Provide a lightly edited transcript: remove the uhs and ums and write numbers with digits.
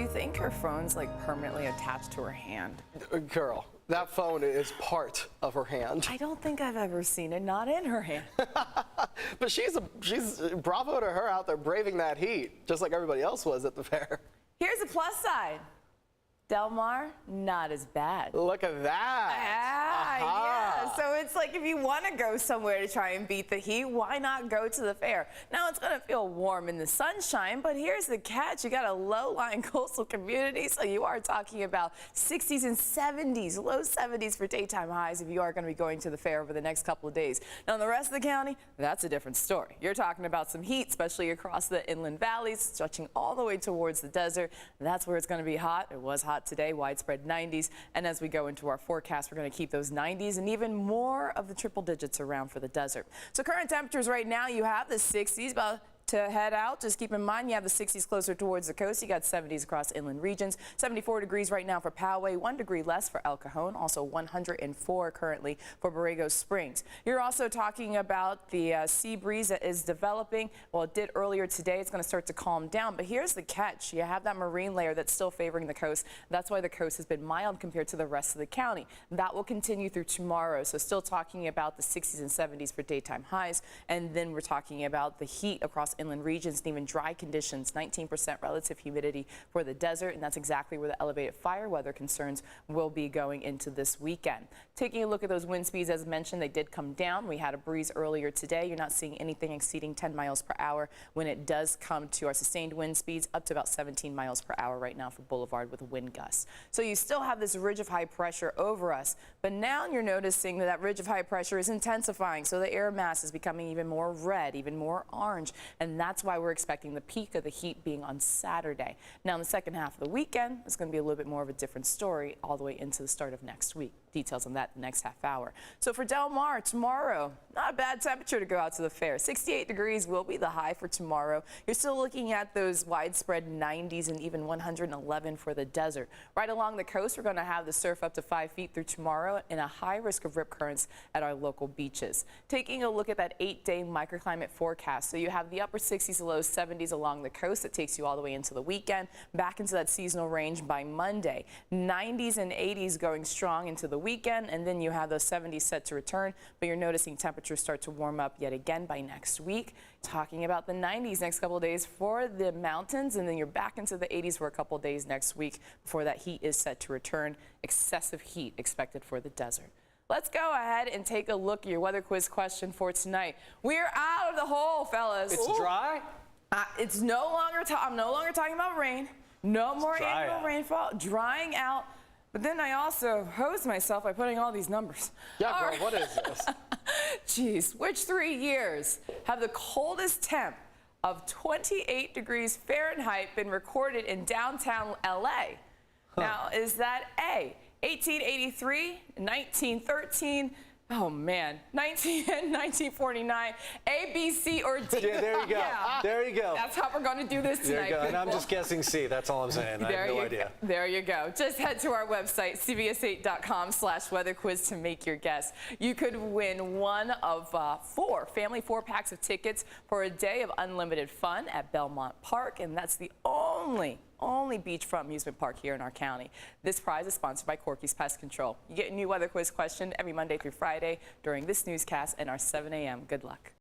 think her phone's like permanently attached to her hand? Girl, that phone is part of her hand. I don't think I've ever seen it not in her hand. But she's bravo to her out there braving that heat, just like everybody else was at the fair. Here's a plus side. Del Mar, not as bad. Look at that. Yeah. So it's like if you want to go somewhere to try and beat the heat, why not go to the fair? Now it's going to feel warm in the sunshine, but here's the catch. You got a low-lying coastal community, so you are talking about 60s and 70s, low 70s for daytime highs if you are going to be going to the fair over the next couple of days. Now in the rest of the county, that's a different story. You're talking about some heat, especially across the inland valleys, stretching all the way towards the desert. That's where it's going to be hot. It was hot today, widespread 90s, and as we go into our forecast, we're going to keep those 90s and even more of the triple digits around for the desert. So current temperatures right now, you have the 60s, about to head out. Just keep in mind you have the 60s closer towards the coast. You got 70s across inland regions. 74 degrees right now for Poway, 1 degree less for El Cajon, also 104 currently for Borrego Springs. You're also talking about the sea breeze that is developing. Well, it did earlier today. It's going to start to calm down, but here's the catch. You have that marine layer that's still favoring the coast. That's why the coast has been mild compared to the rest of the county. That will continue through tomorrow. So still talking about the 60s and 70s for daytime highs, and then we're talking about the heat across inland regions and even dry conditions, 19% relative humidity for the desert, and that's exactly where the elevated fire weather concerns will be going into this weekend. Taking a look at those wind speeds, as mentioned, they did come down. We had a breeze earlier today. You're not seeing anything exceeding 10 miles per hour when it does come to our sustained wind speeds, up to about 17 miles per hour right now for Boulevard with wind gusts. So you still have this ridge of high pressure over us, but now you're noticing that that ridge of high pressure is intensifying, so the air mass is becoming even more red, even more orange, and that's why we're expecting the peak of the heat being on Saturday. Now in the second half of the weekend, it's going to be a little bit more of a different story all the way into the start of next week. Details on that next half hour. So for Del Mar, tomorrow, not a bad temperature to go out to the fair. 68 degrees will be the high for tomorrow. You're still looking at those widespread 90s and even 111 for the desert. Right along the coast, we're going to have the surf up to 5 feet through tomorrow and a high risk of rip currents at our local beaches. Taking a look at that 8-day microclimate forecast. So you have the upper 60s, low 70s along the coast. That takes you all the way into the weekend, back into that seasonal range by Monday. 90s and 80s going strong into the weekend, and then you have those 70s set to return, but you're noticing temperatures start to warm up yet again by next week. Talking about the 90s next couple of days for the mountains, and then you're back into the 80s for a couple of days next week before that heat is set to return. Excessive heat expected for the desert. Let's go ahead and take a look at your weather quiz question for tonight. We're out of the hole, fellas. It's dry? It's no longer, I'm no longer talking about rain. No more annual rainfall. Drying out. But then I also hosed myself by putting all these numbers. Yeah, girl, what is this? Geez, which 3 years have the coldest temp of 28 degrees Fahrenheit been recorded in downtown LA? Now, is that A, 1883, 1913, oh man, 1949, A, B, C, or D? Yeah, there you go. Yeah. There you go. That's how we're going to do this tonight. There you go. And I'm just guessing C. That's all I'm saying. I have no idea. There you go. Just head to our website, cbs8.com/weatherquiz to make your guess. You could win one of 4 family 4-packs of tickets for a day of unlimited fun at Belmont Park, and that's the only beachfront amusement park here in our county. This prize is sponsored by Corky's Pest Control. You get a new weather quiz question every Monday through Friday during this newscast and our 7 a.m. Good luck.